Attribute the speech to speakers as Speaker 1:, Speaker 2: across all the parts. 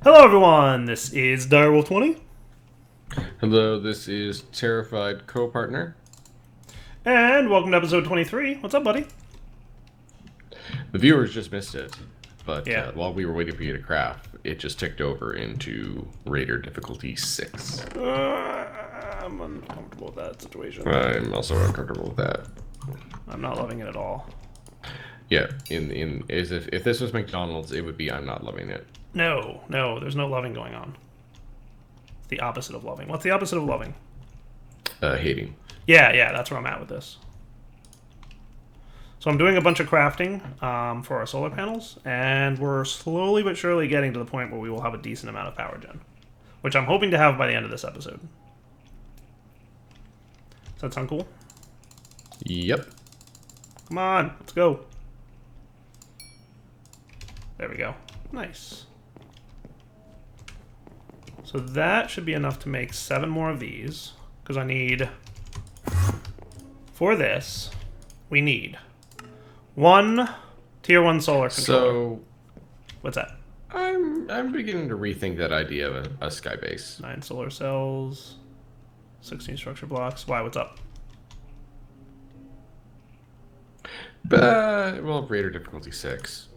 Speaker 1: Hello everyone, this is Direwolf20.
Speaker 2: Hello, this is Terrified Co-Partner.
Speaker 1: And welcome to episode 23. What's up, buddy?
Speaker 2: The viewers just missed it, but
Speaker 1: Yeah.
Speaker 2: while we were waiting for you to craft, it just ticked over into Raider difficulty 6.
Speaker 1: I'm uncomfortable with that situation.
Speaker 2: I'm also uncomfortable with that.
Speaker 1: I'm not loving it at all.
Speaker 2: Yeah, if this was McDonald's, it would be I'm not loving it.
Speaker 1: No, there's no loving going on. It's the opposite of loving. What's the opposite of loving?
Speaker 2: Hating.
Speaker 1: Yeah, that's where I'm at with this. So I'm doing a bunch of crafting for our solar panels, and we're slowly but surely getting to the point where we will have a decent amount of power gen, which I'm hoping to have by the end of this episode. Does that sound cool?
Speaker 2: Yep.
Speaker 1: Come on, let's go. There we go. Nice. So that should be enough to make 7 more of these, because I need, for this, we need 1 tier 1 solar controller.
Speaker 2: So,
Speaker 1: what's that?
Speaker 2: I'm beginning to rethink that idea of a sky base.
Speaker 1: 9 solar cells, 16 structure blocks. Why, what's up?
Speaker 2: Well, Raider difficulty 6.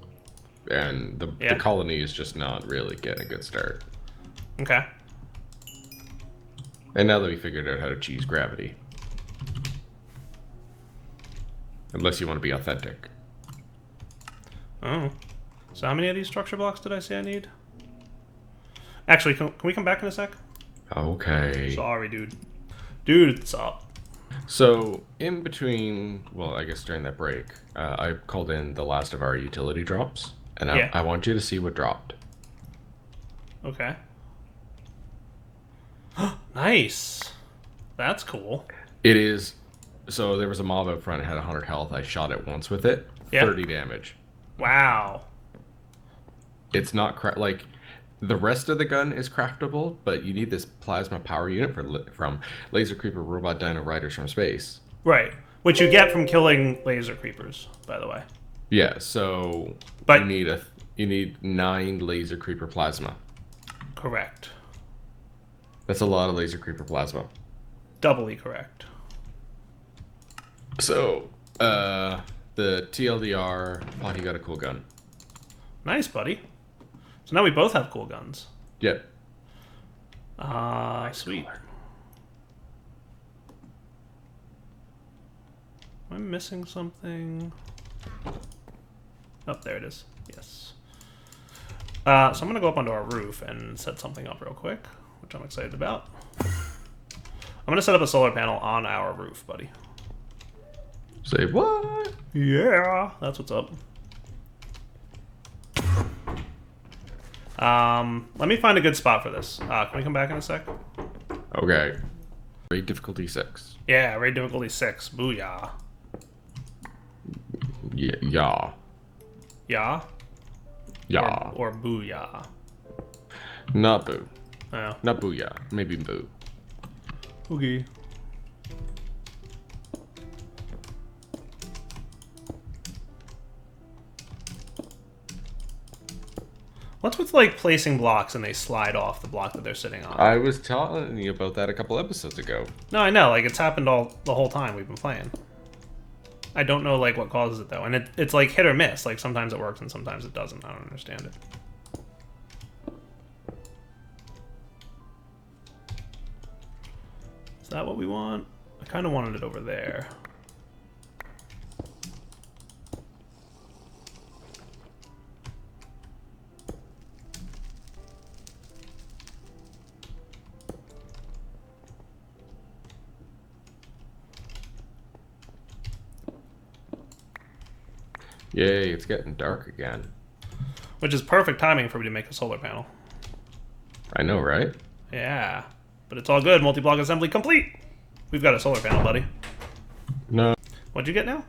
Speaker 2: And the colony is just not really getting a good start.
Speaker 1: Okay.
Speaker 2: And now that we figured out how to cheese gravity. Unless you want to be authentic.
Speaker 1: Oh. So how many of these structure blocks did I say I need? Actually, can we come back in a sec?
Speaker 2: Okay.
Speaker 1: Sorry, dude. Dude, what's up?
Speaker 2: So, in between, well, I guess during that break, I called in the last of our utility drops. And I want you to see what dropped.
Speaker 1: Okay. Nice. That's cool.
Speaker 2: It is. So there was a mob out front. It had 100 health. I shot it once with it. 30 damage.
Speaker 1: Wow.
Speaker 2: It's not like the rest of the gun is craftable, but you need this plasma power unit from Laser Creeper Robot Dino Riders from Space.
Speaker 1: Right. Which you get from killing laser creepers, by the way.
Speaker 2: Yeah. So you need 9 Laser Creeper plasma.
Speaker 1: Correct.
Speaker 2: That's a lot of Laser Creeper plasma.
Speaker 1: Doubly correct.
Speaker 2: So, the TLDR, Potty got a cool gun.
Speaker 1: Nice, buddy. So now we both have cool guns.
Speaker 2: Yep.
Speaker 1: Sweet. Am I missing something? Oh, there it is. Yes. So I'm going to go up onto our roof and set something up real quick, which I'm excited about. I'm going to set up a solar panel on our roof, buddy.
Speaker 2: Say what?
Speaker 1: Yeah, that's what's up. Let me find a good spot for this. Can we come back in a sec?
Speaker 2: Okay. Raid difficulty 6.
Speaker 1: Yeah, raid difficulty 6. Booyah.
Speaker 2: Yeah.
Speaker 1: Yeah?
Speaker 2: Yeah.
Speaker 1: Or booyah.
Speaker 2: Not boo.
Speaker 1: Oh.
Speaker 2: Not booyah. Maybe boo.
Speaker 1: Okay. What's with, like, placing blocks and they slide off the block that they're sitting on?
Speaker 2: I was telling you about that a couple episodes ago.
Speaker 1: No, I know. Like, it's happened the whole time we've been playing. I don't know, like, what causes it, though. And it's, like, hit or miss. Like, sometimes it works and sometimes it doesn't. I don't understand it. Is that what we want? I kind of wanted it over there.
Speaker 2: Yay, it's getting dark again.
Speaker 1: Which is perfect timing for me to make a solar panel.
Speaker 2: I know, right?
Speaker 1: Yeah. But it's all good. Multi-block assembly complete! We've got a solar panel, buddy.
Speaker 2: No.
Speaker 1: What'd you get now?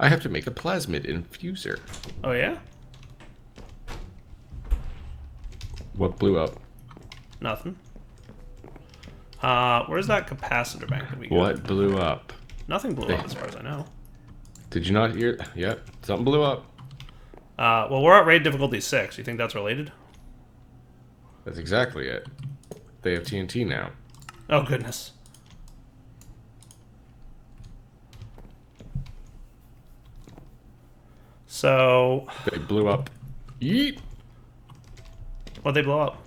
Speaker 2: I have to make a plasmid infuser.
Speaker 1: Oh, yeah?
Speaker 2: What blew up?
Speaker 1: Nothing. Where's that capacitor bank that we got?
Speaker 2: What blew up?
Speaker 1: Nothing blew up as far as I know.
Speaker 2: Did you not hear? Yep, something blew up.
Speaker 1: Well, we're at raid difficulty 6. You think that's related?
Speaker 2: That's exactly it. They have TNT now.
Speaker 1: Oh, goodness. So,
Speaker 2: They blew up. Yeet!
Speaker 1: what'd they blow up?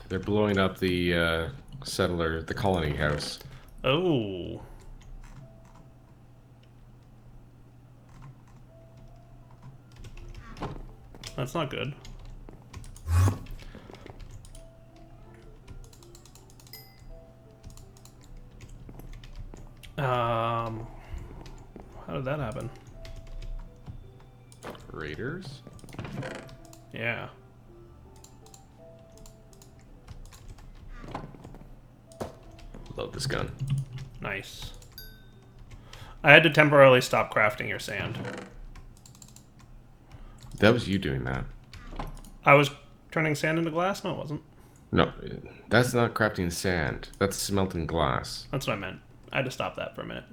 Speaker 2: They're blowing up the settler, the colony house.
Speaker 1: Oh. That's not good. How did that happen?
Speaker 2: Raiders?
Speaker 1: Yeah.
Speaker 2: Love this gun.
Speaker 1: Nice. I had to temporarily stop crafting your sand.
Speaker 2: That was you doing that.
Speaker 1: I was turning sand into glass? No, it wasn't.
Speaker 2: No, that's not crafting sand. That's smelting glass.
Speaker 1: That's what I meant. I had to stop that for a minute.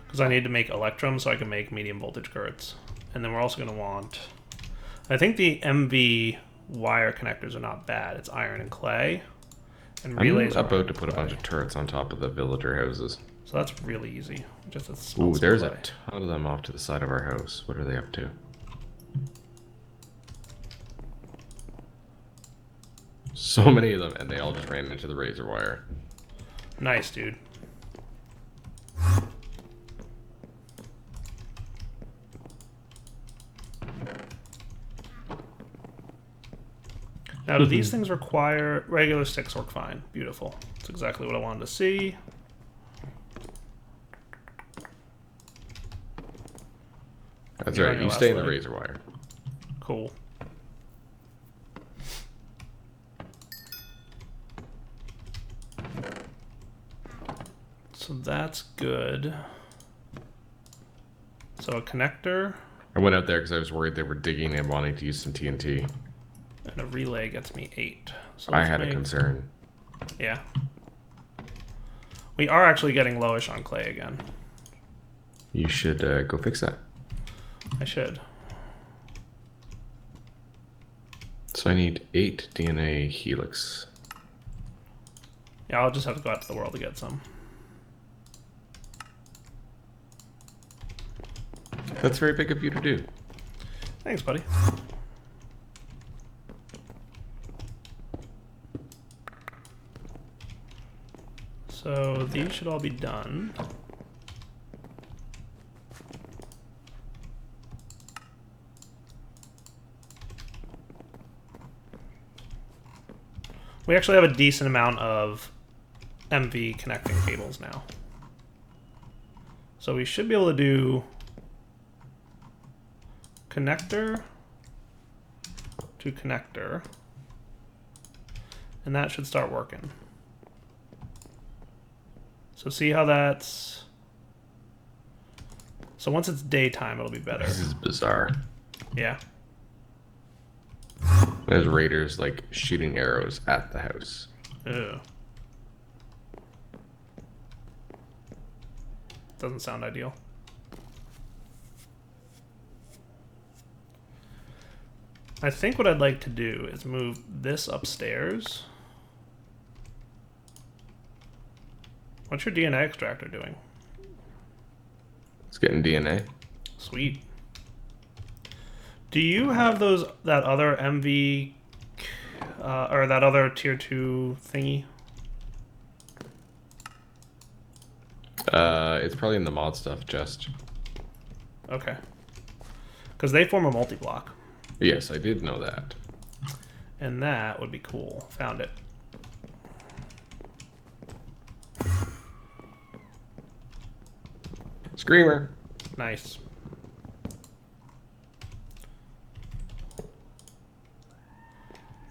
Speaker 1: Because I need to make electrum so I can make medium voltage currents. And then we're also going to want... I think the MV wire connectors are not bad. It's iron and clay. And relays
Speaker 2: I'm
Speaker 1: are
Speaker 2: about to put a
Speaker 1: clay.
Speaker 2: bunch of turrets on top of the villager houses.
Speaker 1: So that's really easy. Just a small
Speaker 2: Ooh, there's
Speaker 1: clay.
Speaker 2: a ton of them off to the side of our house. What are they up to? So many of them, and they all just ran into the razor wire.
Speaker 1: Nice, dude. Now, do these things require... Regular sticks work fine. Beautiful. That's exactly what I wanted to see.
Speaker 2: That's
Speaker 1: You're on
Speaker 2: right,
Speaker 1: your
Speaker 2: you
Speaker 1: last
Speaker 2: stay in the
Speaker 1: leg.
Speaker 2: razor wire.
Speaker 1: Cool. So that's good. So a connector
Speaker 2: I went out there because I was worried they were digging and wanting to use some TNT.
Speaker 1: and a relay gets me 8. So
Speaker 2: I
Speaker 1: let's
Speaker 2: had a
Speaker 1: make-
Speaker 2: concern.
Speaker 1: Yeah. We are actually getting lowish on clay again.
Speaker 2: You should go fix that.
Speaker 1: I should.
Speaker 2: So I need 8 DNA helix.
Speaker 1: Yeah, I'll just have to go out to the world to get some.
Speaker 2: That's very big of you to do.
Speaker 1: Thanks, buddy. So these should all be done. We actually have a decent amount of MV connecting cables now. So we should be able to do connector to connector. And that should start working. So see how that's... So once it's daytime, it'll be better.
Speaker 2: This is bizarre.
Speaker 1: Yeah.
Speaker 2: There's raiders like shooting arrows at the house.
Speaker 1: Ew. Doesn't sound ideal. I think what I'd like to do is move this upstairs. What's your DNA extractor doing?
Speaker 2: It's getting DNA.
Speaker 1: Sweet. Do you have that other MV or that other tier 2 thingy?
Speaker 2: It's probably in the mod stuff chest.
Speaker 1: Okay. Because they form a multi-block.
Speaker 2: Yes, I did know that.
Speaker 1: And that would be cool. Found it.
Speaker 2: Screamer.
Speaker 1: Nice.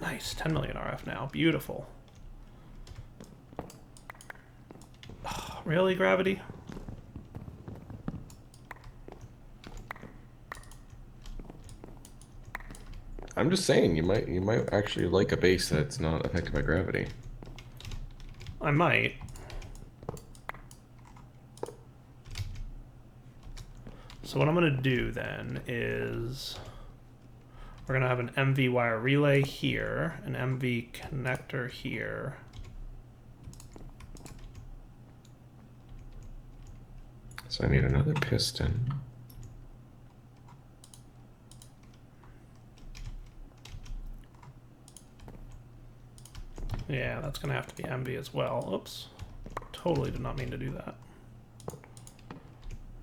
Speaker 1: Nice. 10 million RF now. Beautiful. Really, Gravity?
Speaker 2: I'm just saying, you might actually like a base that's not affected by gravity.
Speaker 1: I might. So what I'm going to do then is we're going to have an MV wire relay here, an MV connector here.
Speaker 2: So I need another piston.
Speaker 1: Yeah, that's going to have to be MV as well. Oops. Totally did not mean to do that.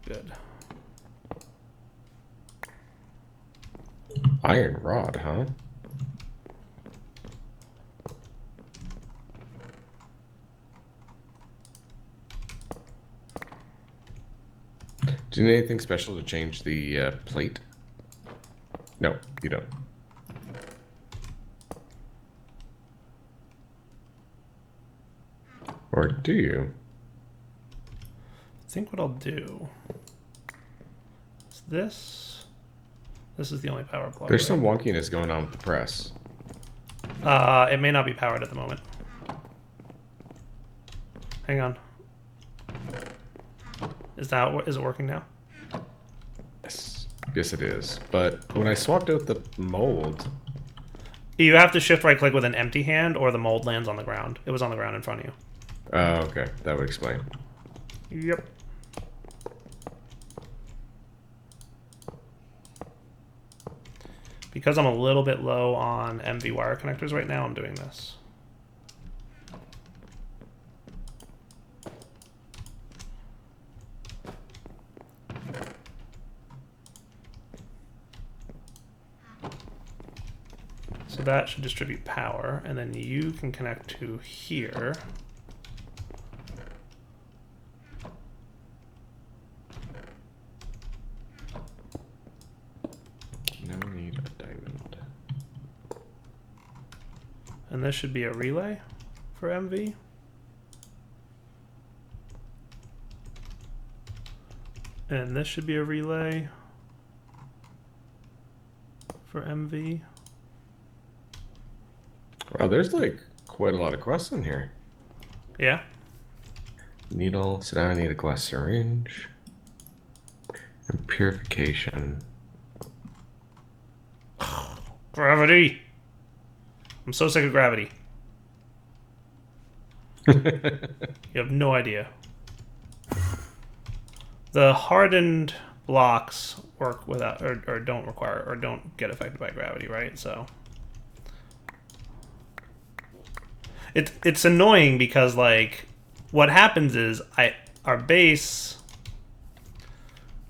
Speaker 1: Good.
Speaker 2: Iron rod, huh? Do you need anything special to change the plate? No, you don't. Or do you?
Speaker 1: I think what I'll do is this. This is the only power plug.
Speaker 2: There's some wonkiness going on with the press.
Speaker 1: It may not be powered at the moment. Hang on. Is it working now?
Speaker 2: Yes, it is. But when I swapped out the mold...
Speaker 1: You have to shift right click with an empty hand or the mold lands on the ground. It was on the ground in front of you.
Speaker 2: Oh, okay. That would explain.
Speaker 1: Yep. Because I'm a little bit low on MV wire connectors right now, I'm doing this. So that should distribute power, and then you can connect to here.
Speaker 2: No need a diamond.
Speaker 1: And this should be a relay for MV. And this should be a relay for MV.
Speaker 2: Wow, there's like quite a lot of quests in here.
Speaker 1: Yeah.
Speaker 2: Needle, so now I need a glass syringe. And purification.
Speaker 1: Gravity! I'm so sick of gravity. You have no idea. The hardened blocks work without, or don't require, or don't get affected by gravity, right? So it's annoying because like what happens is our base,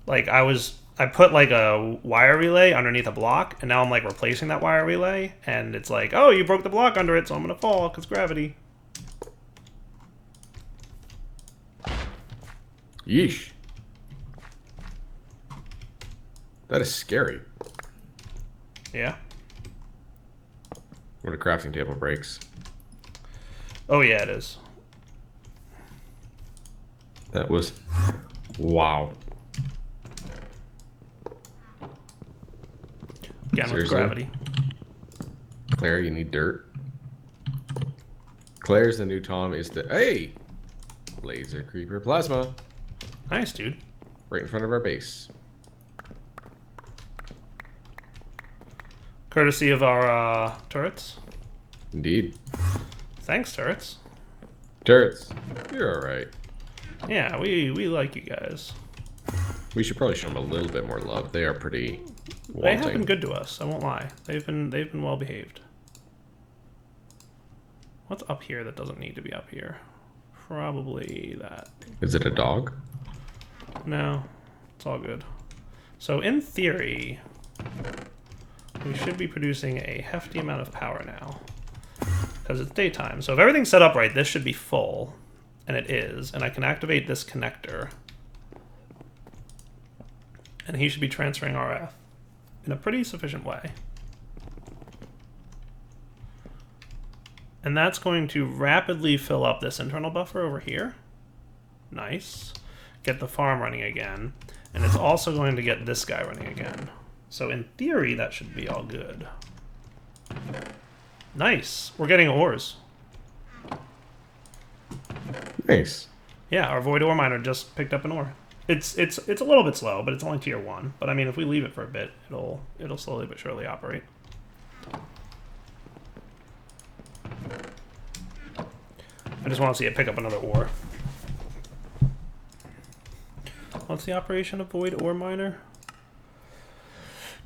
Speaker 1: like I put like a wire relay underneath a block, and now I'm like replacing that wire relay, and it's like, oh, you broke the block under it, so I'm gonna fall because gravity.
Speaker 2: Yeesh. That is scary.
Speaker 1: Yeah.
Speaker 2: When a crafting table breaks.
Speaker 1: Oh yeah, it is.
Speaker 2: That was... Wow.
Speaker 1: Again with gravity.
Speaker 2: Claire, you need dirt. Claire's the new Tom is the... Hey! Laser creeper plasma.
Speaker 1: Nice, dude.
Speaker 2: Right in front of our base.
Speaker 1: Courtesy of our turrets.
Speaker 2: Indeed.
Speaker 1: Thanks, turrets.
Speaker 2: Turrets, you're alright.
Speaker 1: Yeah, we like you guys.
Speaker 2: We should probably show them a little bit more love. They are pretty wanting.
Speaker 1: They have been good to us, I won't lie. They've been well behaved. What's up here that doesn't need to be up here? Probably that.
Speaker 2: Is it a dog?
Speaker 1: No, it's all good. So in theory, we should be producing a hefty amount of power now. Because it's daytime. So if everything's set up right, this should be full. And it is. And I can activate this connector. And he should be transferring RF in a pretty sufficient way. And that's going to rapidly fill up this internal buffer over here. Nice. Get the farm running again. And it's also going to get this guy running again. So in theory, that should be all good. Nice. We're getting ores.
Speaker 2: Nice.
Speaker 1: Yeah, our void ore miner just picked up an ore. It's a little bit slow, but it's only tier 1. But I mean, if we leave it for a bit, it'll slowly but surely operate. I just want to see it pick up another ore. What's the operation of void ore miner?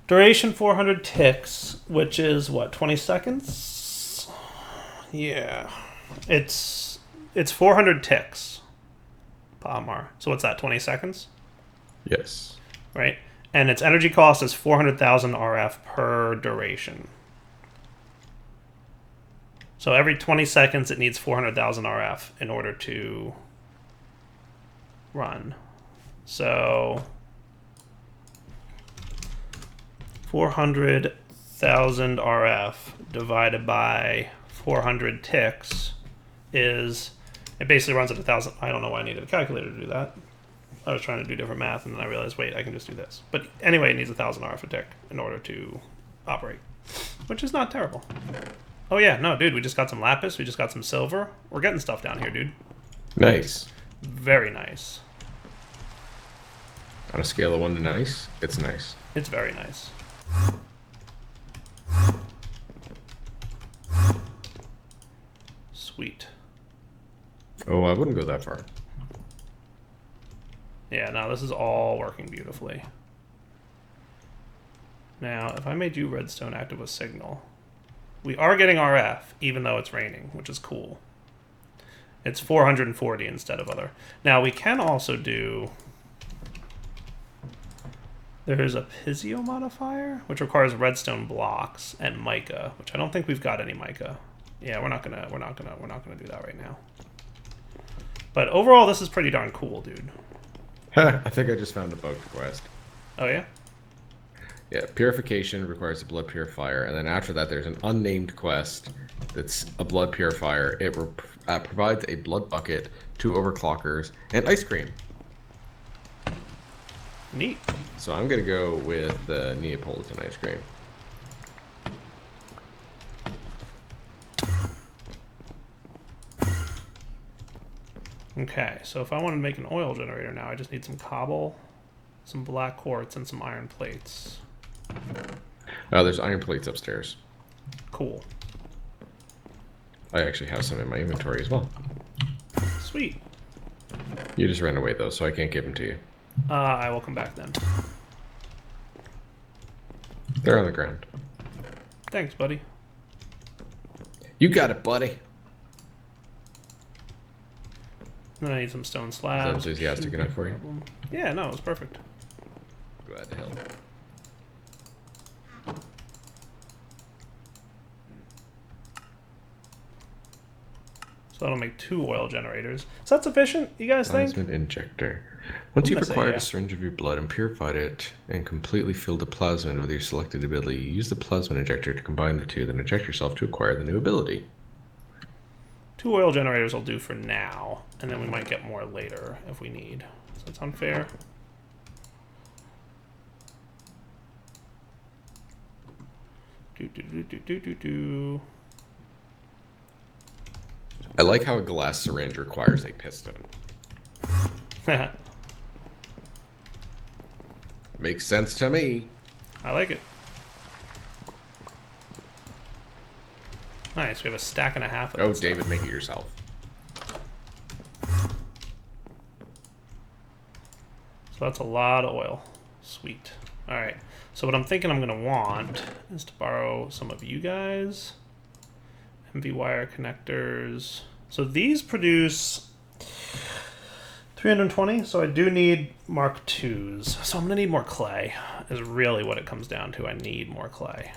Speaker 1: Duration 400 ticks, which is what, 20 seconds? Yeah, it's 400 ticks. Palmar. So what's that? 20 seconds?
Speaker 2: Yes.
Speaker 1: Right, and its energy cost is 400,000 RF per duration. So every 20 seconds, it needs 400,000 RF in order to run. So 400,000 RF divided by 400 ticks is, it basically runs at 1,000. I don't know why I needed a calculator to do that. I was trying to do different math, and then I realized, wait, I can just do this. But anyway, it needs 1,000 RF a tick in order to operate, which is not terrible. Oh yeah, no, dude, we just got some lapis, we just got some silver. We're getting stuff down here, dude.
Speaker 2: Nice.
Speaker 1: Very nice.
Speaker 2: On a scale of 1 to nice, it's nice.
Speaker 1: It's very nice. Sweet.
Speaker 2: Oh, I wouldn't go that far.
Speaker 1: Yeah, no, this is all working beautifully. Now, if I made you redstone active with signal, we are getting RF, even though it's raining, which is cool. It's 440 instead of other. Now, we can also do... There's a Pizio modifier, which requires redstone blocks and mica, which I don't think we've got any mica. Yeah, we're not gonna do that right now. But overall, this is pretty darn cool, dude.
Speaker 2: I think I just found a bugged quest.
Speaker 1: Oh yeah?
Speaker 2: Yeah, purification requires a blood purifier, and then after that there's an unnamed quest that's a blood purifier. It provides a blood bucket, 2 overclockers, and ice cream.
Speaker 1: Neat.
Speaker 2: So I'm gonna go with the Neapolitan ice cream.
Speaker 1: Okay, so if I want to make an oil generator now, I just need some cobble, some black quartz, and some iron plates.
Speaker 2: There's iron plates upstairs.
Speaker 1: Cool.
Speaker 2: I actually have some in my inventory as well.
Speaker 1: Sweet.
Speaker 2: You just ran away though, so I can't give them to you.
Speaker 1: I will come back then.
Speaker 2: They're on the ground.
Speaker 1: Thanks, buddy.
Speaker 2: You got it, buddy.
Speaker 1: Then I need some stone
Speaker 2: Is that
Speaker 1: slabs.
Speaker 2: enthusiastic enough for you?
Speaker 1: Yeah, no, it was perfect.
Speaker 2: Glad to help.
Speaker 1: So that'll make 2 oil generators. Is that sufficient, you guys think?
Speaker 2: Plasmid injector. Once you've
Speaker 1: gonna say,
Speaker 2: acquired
Speaker 1: yeah.
Speaker 2: a syringe of your blood and purified it and completely filled the plasmid with your selected ability, use the plasmid injector to combine the two, then inject yourself to acquire the new ability.
Speaker 1: 2 oil generators will do for now, and then we might get more later if we need. So that's unfair. Do.
Speaker 2: I like how a glass syringe requires a piston. Makes sense to me.
Speaker 1: I like it. Nice, we have a stack and a half of
Speaker 2: Oh,
Speaker 1: that stuff.
Speaker 2: David, make it yourself.
Speaker 1: So that's a lot of oil. Sweet. Alright, so what I'm thinking I'm going to want is to borrow some of you guys. MV wire connectors. So these produce 320, so I do need Mark IIs. So I'm going to need more clay, is really what it comes down to. I need more clay.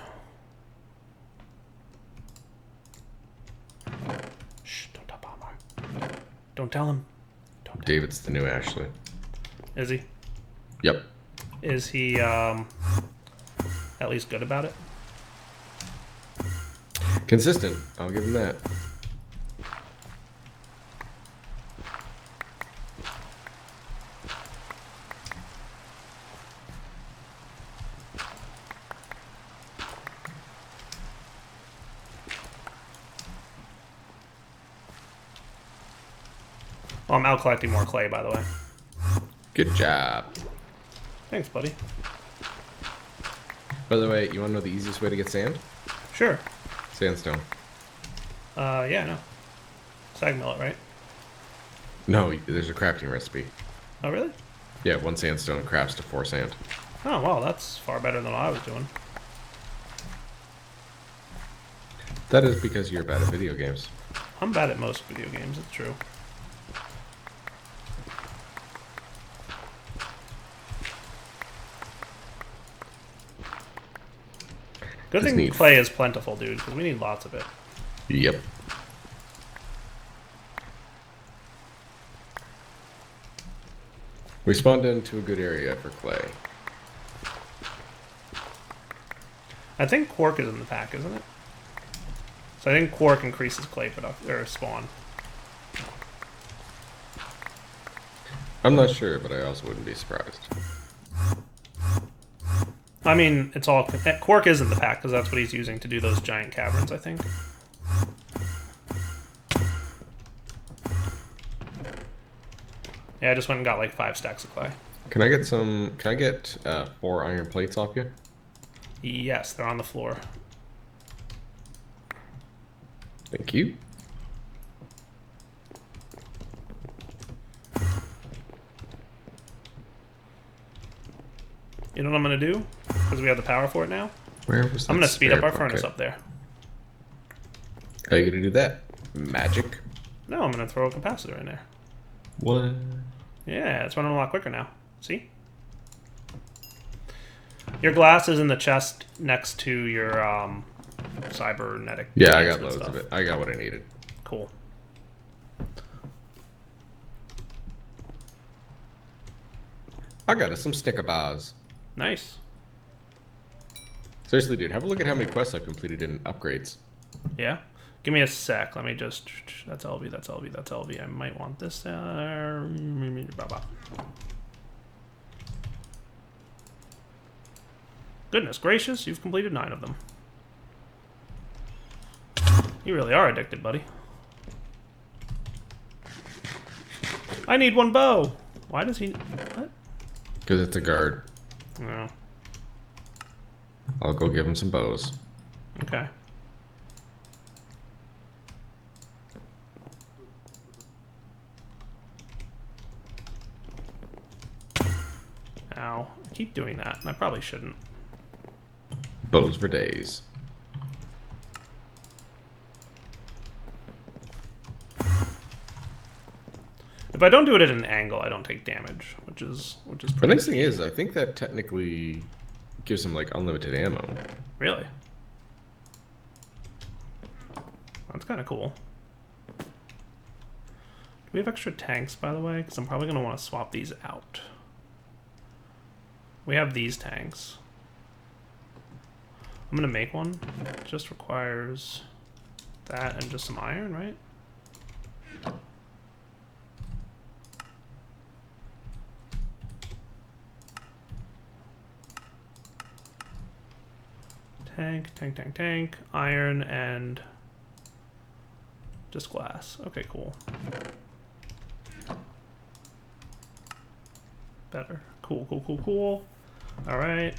Speaker 1: Shh, don't tell Palmer. Don't tell him. Don't tell
Speaker 2: David's the new Ashley.
Speaker 1: him. Is he?
Speaker 2: Yep.
Speaker 1: Is he at least good about it?
Speaker 2: Consistent. I'll give him that.
Speaker 1: Well, I'm out collecting more clay, by the way.
Speaker 2: Good job.
Speaker 1: Thanks, buddy.
Speaker 2: By the way, you want to know the easiest way to get sand?
Speaker 1: Sure.
Speaker 2: Sandstone.
Speaker 1: Yeah, no. Sag mill it, right?
Speaker 2: No, there's a crafting recipe.
Speaker 1: Oh, really?
Speaker 2: Yeah, 1 sandstone crafts to 4 sand.
Speaker 1: Oh, well, that's far better than what I was doing.
Speaker 2: That is because you're bad at video games.
Speaker 1: I'm bad at most video games, it's true. Good thing clay is plentiful, dude, because we need lots of it.
Speaker 2: Yep. We spawned into a good area for clay.
Speaker 1: I think quark is in the pack, isn't it? So I think quark increases clay production or spawn.
Speaker 2: I'm not sure, but I also wouldn't be surprised.
Speaker 1: I mean, it's all quark is in the pack because that's what he's using to do those giant caverns, I think. Yeah, I just went and got like 5 stacks of clay.
Speaker 2: Can I get some? Can I get 4 iron plates off you?
Speaker 1: Yes, they're on the floor.
Speaker 2: Thank you.
Speaker 1: You know what I'm gonna do? Because we have the power for it now.
Speaker 2: Where was that?
Speaker 1: I'm gonna speed up our furnace up there.
Speaker 2: How are you gonna do that? Magic?
Speaker 1: No, I'm gonna throw a capacitor in there.
Speaker 2: What?
Speaker 1: Yeah, it's running a lot quicker now. See? Your glass is in the chest next to your cybernetic.
Speaker 2: Yeah, I got loads of it. I got what I needed.
Speaker 1: Cool.
Speaker 2: I got us some sticker bars.
Speaker 1: Nice.
Speaker 2: Seriously, dude, have a look at how many quests I've completed in upgrades.
Speaker 1: Yeah? Give me a sec. Let me just... That's LV, that's LV, that's LV. I might want this. Goodness gracious, you've completed 9 of them. You really are addicted, buddy. I need 1 bow! Why does he... What?
Speaker 2: Because it's a guard.
Speaker 1: No.
Speaker 2: I'll go give him some bows.
Speaker 1: Okay. Ow. I keep doing that, and I probably shouldn't.
Speaker 2: Bows for days.
Speaker 1: If I don't do it at an angle, I don't take damage, which is pretty.
Speaker 2: The nice thing is, I think that technically gives him like unlimited ammo.
Speaker 1: Really? That's kind of cool. Do we have extra tanks, by the way? Because I'm probably going to want to swap these out. We have these tanks. I'm going to make one. It just requires that and just some iron, right? Tank, iron, and just glass. Okay, cool. Better. Cool. Alright.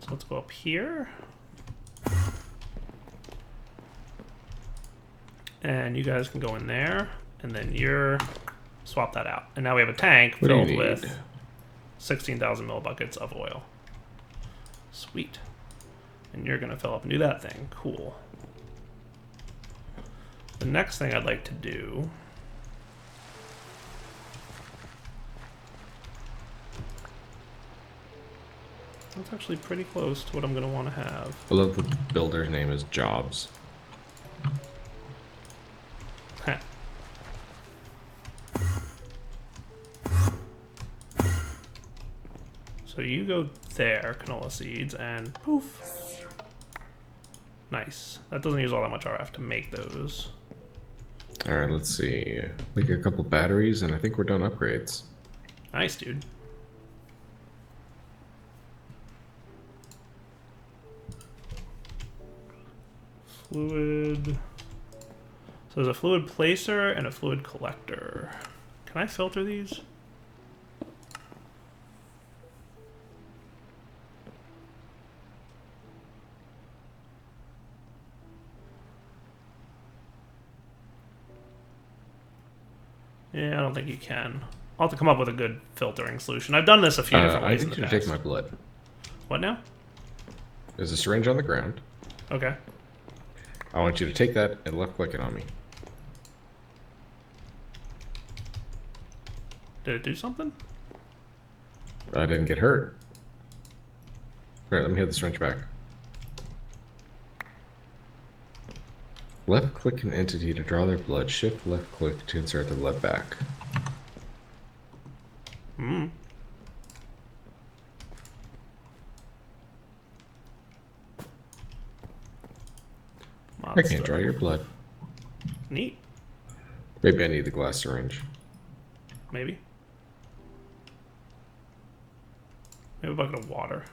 Speaker 1: So let's go up here. And you guys can go in there. And then you're... Swap that out. And now we have a tank filled with 16,000 millibuckets of oil. Sweet. And you're going to fill up and do that thing. Cool. The next thing I'd like to do... That's actually pretty close to what I'm going to want to have.
Speaker 2: I love the builder's name is Jobs.
Speaker 1: Heh. So you go there, canola seeds, and poof. Nice. That doesn't use all that much RF to make those.
Speaker 2: Alright, let's see. Like a couple batteries, and I think we're done upgrades.
Speaker 1: Nice, dude. Fluid. So there's a fluid placer and a fluid collector. Can I filter these? Yeah, I don't think you can. I'll have to come up with a good filtering solution. I've done this a few different ways
Speaker 2: I
Speaker 1: in
Speaker 2: need
Speaker 1: the
Speaker 2: you to
Speaker 1: past.
Speaker 2: take my blood.
Speaker 1: What now?
Speaker 2: There's a syringe on the ground.
Speaker 1: Okay.
Speaker 2: I want you to take that and left click it on me.
Speaker 1: Did it do something?
Speaker 2: I didn't get hurt. Alright, let me hit the syringe back. Left click an entity to draw their blood. Shift left click to insert the blood back.
Speaker 1: Hmm.
Speaker 2: I can't draw your blood.
Speaker 1: Neat.
Speaker 2: Maybe I need the glass syringe.
Speaker 1: Maybe. Maybe a bucket of water.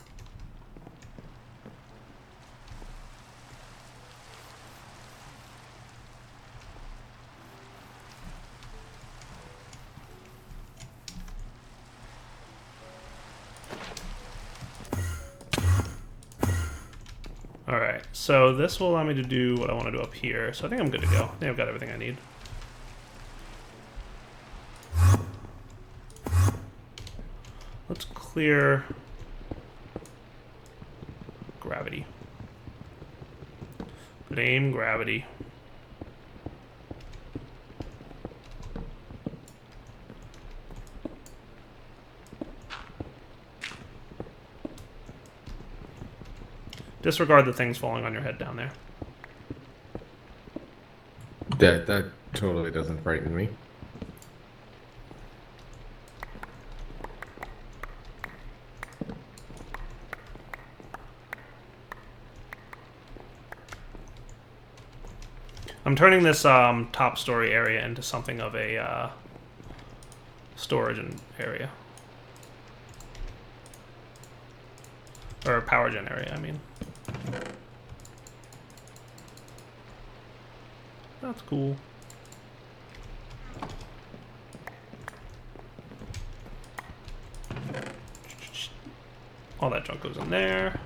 Speaker 1: Alright, so this will allow me to do what I want to do up here. So I think I'm good to go. I think I've got everything I need. Let's clear gravity. Blame gravity. Disregard the things falling on your head down there.
Speaker 2: That totally doesn't frighten me.
Speaker 1: I'm turning this top story area into something of a storage area. Or power gen area, I mean. That's cool. All that junk goes in there.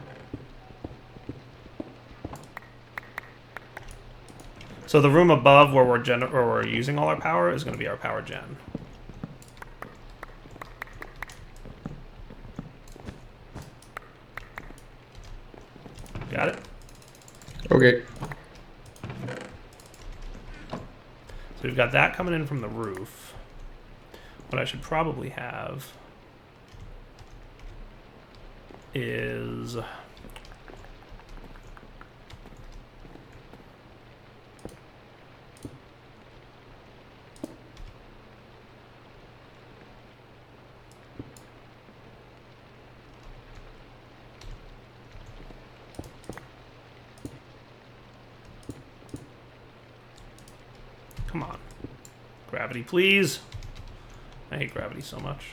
Speaker 1: So the room above where we're using all our power is going to be our power gen. Got it?
Speaker 2: Okay.
Speaker 1: So we've got that coming in from the roof. What I should probably have is... Come on. Gravity, please. I hate gravity so much.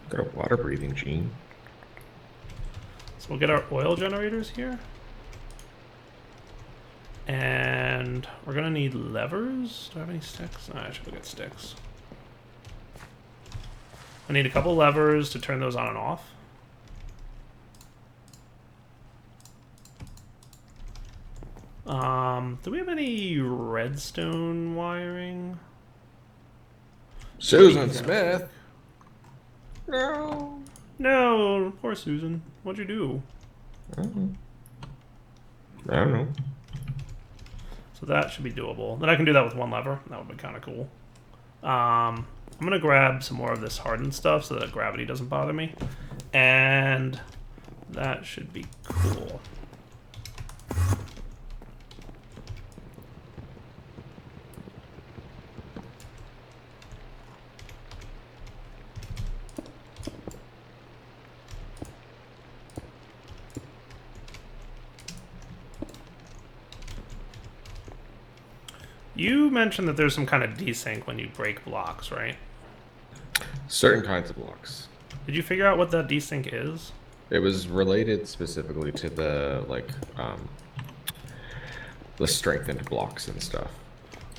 Speaker 2: Got a water breathing gene.
Speaker 1: So we'll get our oil generators here. And we're going to need levers. Do I have any sticks? No, I should go get sticks. I need a couple levers to turn those on and off. Do we have any redstone wiring?
Speaker 2: Susan Smith. No.
Speaker 1: No, poor Susan. What'd you do?
Speaker 2: I don't know.
Speaker 1: So that should be doable. Then I can do that with one lever. That would be kind of cool. I'm going to grab some more of this hardened stuff so that gravity doesn't bother me. And that should be cool. You mentioned that there's some kind of desync when you break blocks, right?
Speaker 2: Certain kinds of blocks.
Speaker 1: Did you figure out what that desync is?
Speaker 2: It was related specifically to the strengthened blocks and stuff.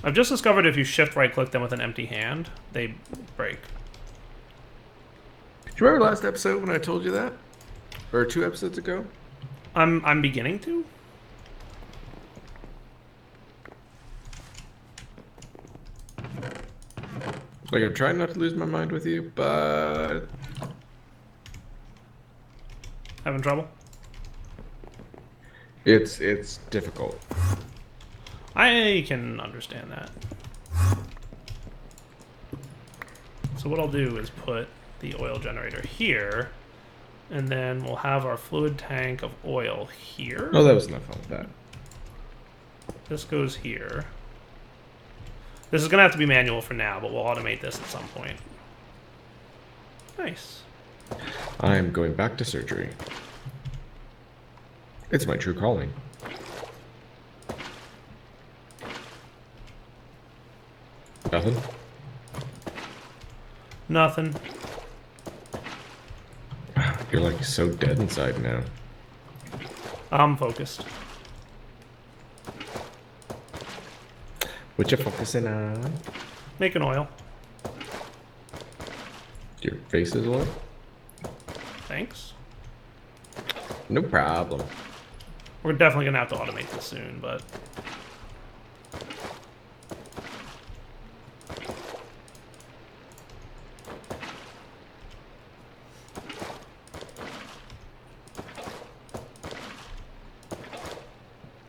Speaker 1: I've just discovered if you shift right click them with an empty hand, they break.
Speaker 2: Do you remember last episode when I told you that? Or 2 episodes ago?
Speaker 1: I'm beginning to.
Speaker 2: Like, I'm trying not to lose my mind with you, but
Speaker 1: Having trouble?
Speaker 2: it's difficult.
Speaker 1: I can understand that. So what I'll do is put the oil generator here, and then we'll have our fluid tank of oil here.
Speaker 2: Oh, that was enough fun with that.
Speaker 1: This goes here. This is going to have to be manual for now, but we'll automate this at some point. Nice.
Speaker 2: I'm going back to surgery. It's my true calling. Nothing?
Speaker 1: Nothing.
Speaker 2: You're like so dead inside now.
Speaker 1: I'm focused.
Speaker 2: What you focusing on?
Speaker 1: Making oil.
Speaker 2: Your face is oil?
Speaker 1: Thanks.
Speaker 2: No problem.
Speaker 1: We're definitely going to have to automate this soon, but...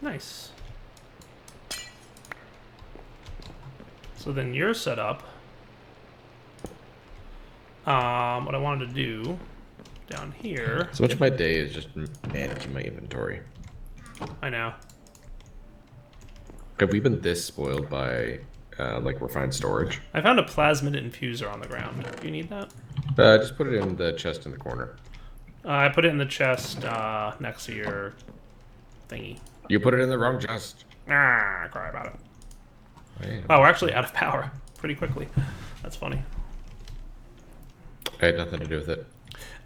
Speaker 1: Nice. So then you're set up. What I wanted to do down here...
Speaker 2: So much of my day is just managing my inventory.
Speaker 1: I know.
Speaker 2: Have we been this spoiled by, like, refined storage?
Speaker 1: I found a plasmid infuser on the ground. Do you need that?
Speaker 2: Just put it in the chest in the corner.
Speaker 1: I put it in the chest next to your thingy.
Speaker 2: You put it in the wrong chest.
Speaker 1: Ah, cry about it.
Speaker 2: Man.
Speaker 1: Oh, we're actually out of power pretty quickly. That's funny.
Speaker 2: I had nothing to do with it.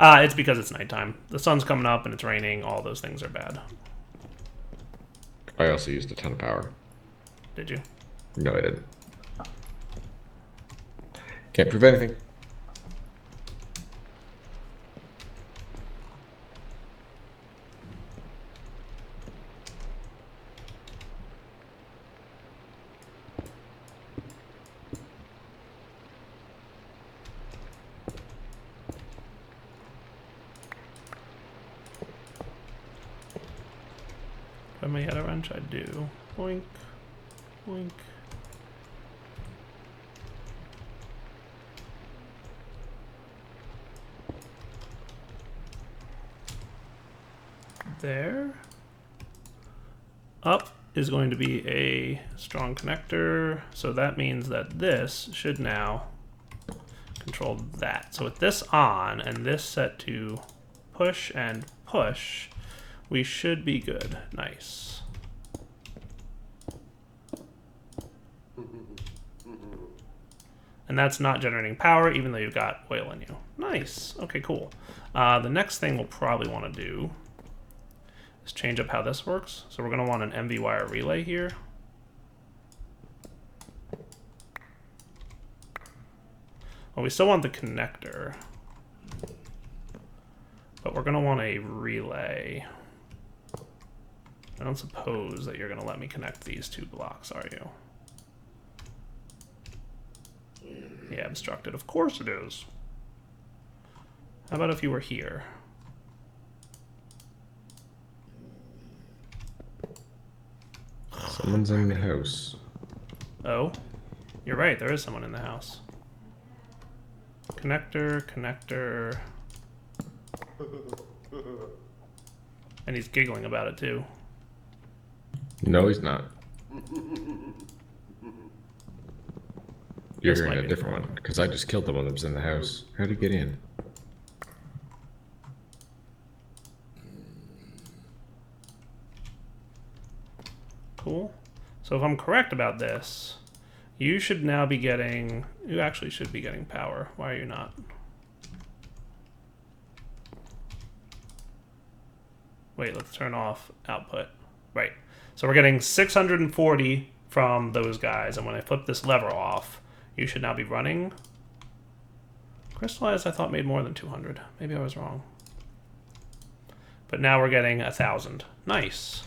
Speaker 1: It's because it's nighttime. The sun's coming up and it's raining. All those things are bad.
Speaker 2: I also used a ton of power.
Speaker 1: Did you?
Speaker 2: No, I didn't. Can't prove anything.
Speaker 1: If I had a wrench, I'd do. Boink. Boink. There. Up is going to be a strong connector, so that means that this should now control that. So with this on and this set to push and push, we should be good. Nice. And that's not generating power, even though you've got oil in you. Nice. Okay, cool. The next thing we'll probably want to do is change up how this works. So we're going to want an MV wire relay here. Well, we still want the connector, but we're going to want a relay. I don't suppose that you're going to let me connect these two blocks, are you? Yeah, obstructed. Of course it is. How about if you were here?
Speaker 2: Someone's in the house.
Speaker 1: Oh, you're right. There is someone in the house. Connector, connector. And he's giggling about it too.
Speaker 2: No, he's not. You're
Speaker 1: This
Speaker 2: hearing
Speaker 1: might
Speaker 2: a
Speaker 1: be
Speaker 2: different one, because I just killed the one that was in the house. How'd he get in?
Speaker 1: Cool. So if I'm correct about this, you should now be getting... You actually should be getting power. Why are you not? Wait, let's turn off output. Right. So we're getting 640 from those guys, and when I flip this lever off, you should now be running. Crystallized, I thought, made more than 200. Maybe I was wrong. But now we're getting 1,000. Nice.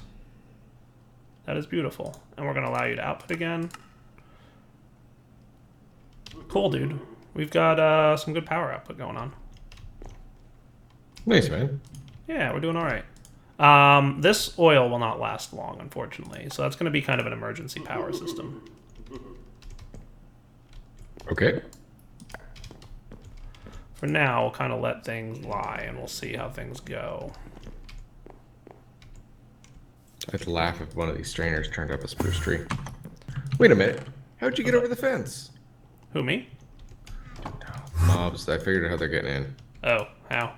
Speaker 1: That is beautiful. And we're going to allow you to output again. Cool, dude. We've got some good power output going on.
Speaker 2: Nice, man.
Speaker 1: Yeah, we're doing all right. This oil will not last long, unfortunately, so that's going to be kind of an emergency power system.
Speaker 2: Okay.
Speaker 1: For now, we'll kind of let things lie, and we'll see how things go.
Speaker 2: I'd laugh if one of these strainers turned up a spruce tree. Wait a minute. How'd you get over the fence?
Speaker 1: Who, me?
Speaker 2: Mobs. I figured out how they're getting in.
Speaker 1: Oh, how?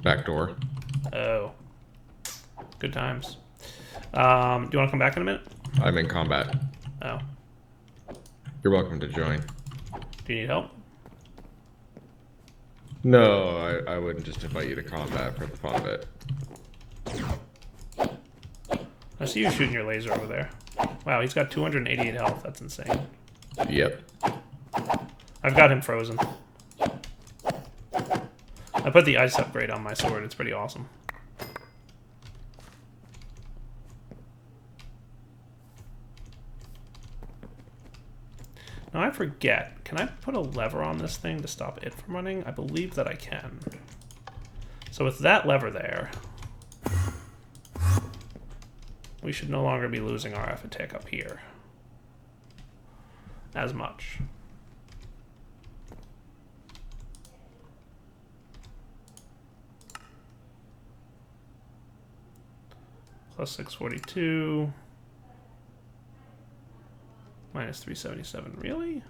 Speaker 2: Back door.
Speaker 1: Oh. Good times. Do you want to come back in a minute?
Speaker 2: I'm in combat.
Speaker 1: Oh.
Speaker 2: You're welcome to join.
Speaker 1: Do you need help?
Speaker 2: No, I wouldn't just invite you to combat for the fun of it.
Speaker 1: I see you shooting your laser over there. Wow, he's got 288 health. That's insane.
Speaker 2: Yep.
Speaker 1: I've got him frozen. I put the ice upgrade on my sword. It's pretty awesome. Now I forget. Can I put a lever on this thing to stop it from running? I believe that I can. So with that lever there, we should no longer be losing our F attack up here as much. Plus 642. Minus 377. Really?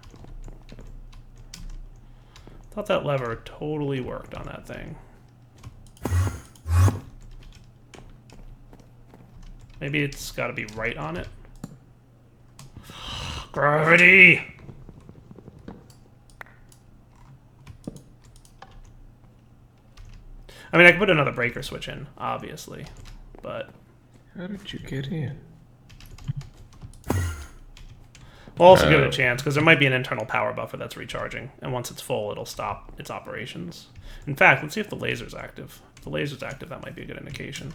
Speaker 1: Thought that lever totally worked on that thing. Maybe it's got to be right on it. Gravity! I mean, I could put another breaker switch in, obviously, but...
Speaker 2: How did you get in?
Speaker 1: We'll also give it a chance, because there might be an internal power buffer that's recharging, and once it's full, it'll stop its operations. In fact, let's see if the laser's active. If the laser's active, that might be a good indication.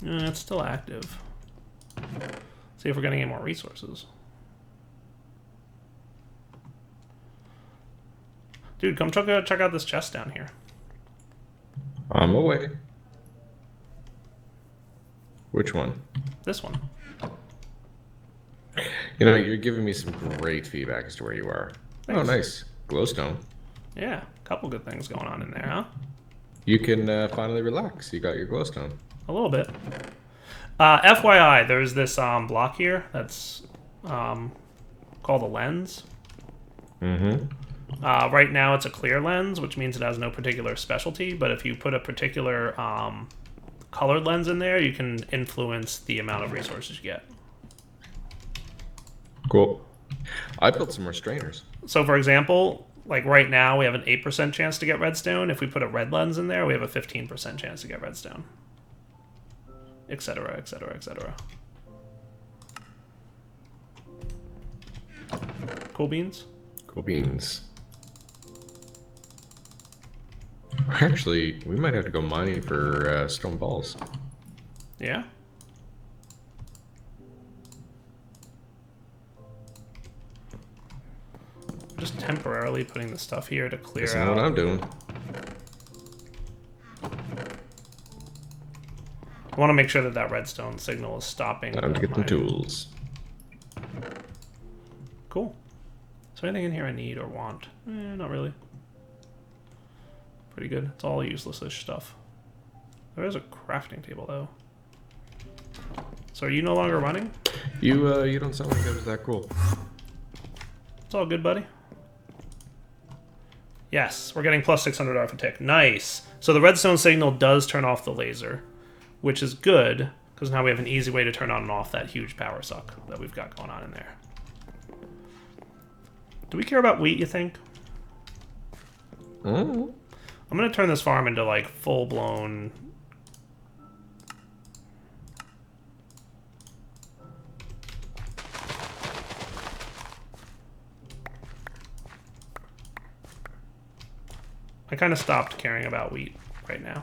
Speaker 1: It's still active. See if we're getting any more resources. Dude, come check out this chest down here.
Speaker 2: I'm away. Which one?
Speaker 1: This one.
Speaker 2: You know, you're giving me some great feedback as to where you are.
Speaker 1: Thanks.
Speaker 2: Oh, nice. Glowstone.
Speaker 1: Yeah, a couple good things going on in there, huh?
Speaker 2: You can finally relax. You got your glowstone.
Speaker 1: A little bit. FYI, there's this block here that's called a lens.
Speaker 2: Mm-hmm.
Speaker 1: Right now it's a clear lens, which means it has no particular specialty, but if you put a particular colored lens in there, you can influence the amount of resources you get.
Speaker 2: Cool. I built some more strainers.
Speaker 1: So for example, like right now we have an 8% chance to get redstone. If we put a red lens in there, we have a 15% chance to get redstone. Etc., etc., etc. Cool beans?
Speaker 2: Cool beans. Actually, we might have to go mining for stone balls.
Speaker 1: Yeah? Just temporarily putting the stuff here to clear
Speaker 2: That's
Speaker 1: out.
Speaker 2: not what I'm doing.
Speaker 1: I want to make sure that that redstone signal is stopping.
Speaker 2: Time to get some
Speaker 1: mining.
Speaker 2: tools.
Speaker 1: Cool. Is there anything in here I need or want? Not really. Pretty good. It's all useless-ish stuff. There is a crafting table, though. So are you no longer running?
Speaker 2: You don't sound like that was that cool.
Speaker 1: It's all good, buddy. Yes, we're getting plus 600 R for tick. Nice. So the redstone signal does turn off the laser, which is good, because now we have an easy way to turn on and off that huge power suck that we've got going on in there. Do we care about wheat, you think?
Speaker 2: Mm.
Speaker 1: I'm going to turn this farm into, like, full-blown... I kind of stopped caring about wheat right now,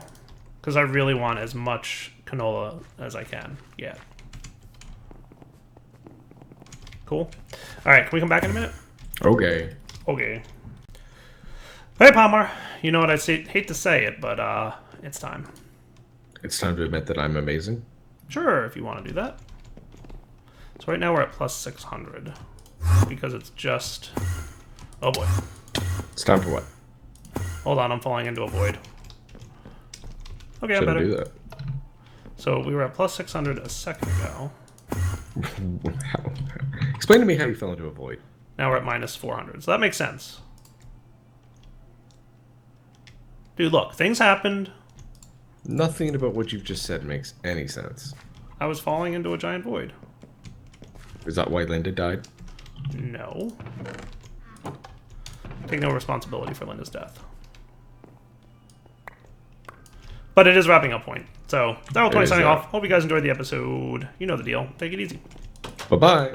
Speaker 1: because I really want as much canola as I can get. Cool. All right, can we come back in a minute?
Speaker 2: Okay.
Speaker 1: Okay. Hey, Palmer. You know what, hate to say it, but it's time.
Speaker 2: It's time to admit that I'm amazing.
Speaker 1: Sure, if you want to do that. So right now we're at plus 600. Because it's just... Oh boy.
Speaker 2: It's time for what?
Speaker 1: Hold on, I'm falling into a void. Okay, I'm
Speaker 2: Shouldn't
Speaker 1: better.
Speaker 2: do that.
Speaker 1: So we were at plus 600 a second ago.
Speaker 2: How? Explain to me how you fell into a void.
Speaker 1: Now we're at minus 400. So that makes sense. Dude, look, things happened.
Speaker 2: Nothing about what you've just said makes any sense.
Speaker 1: I was falling into a giant void.
Speaker 2: Is that why Linda died?
Speaker 1: No. Take no responsibility for Linda's death. But it is wrapping up point. So, Daryl 20 signing off. Hope you guys enjoyed the episode. You know the deal. Take it easy.
Speaker 2: Bye-bye.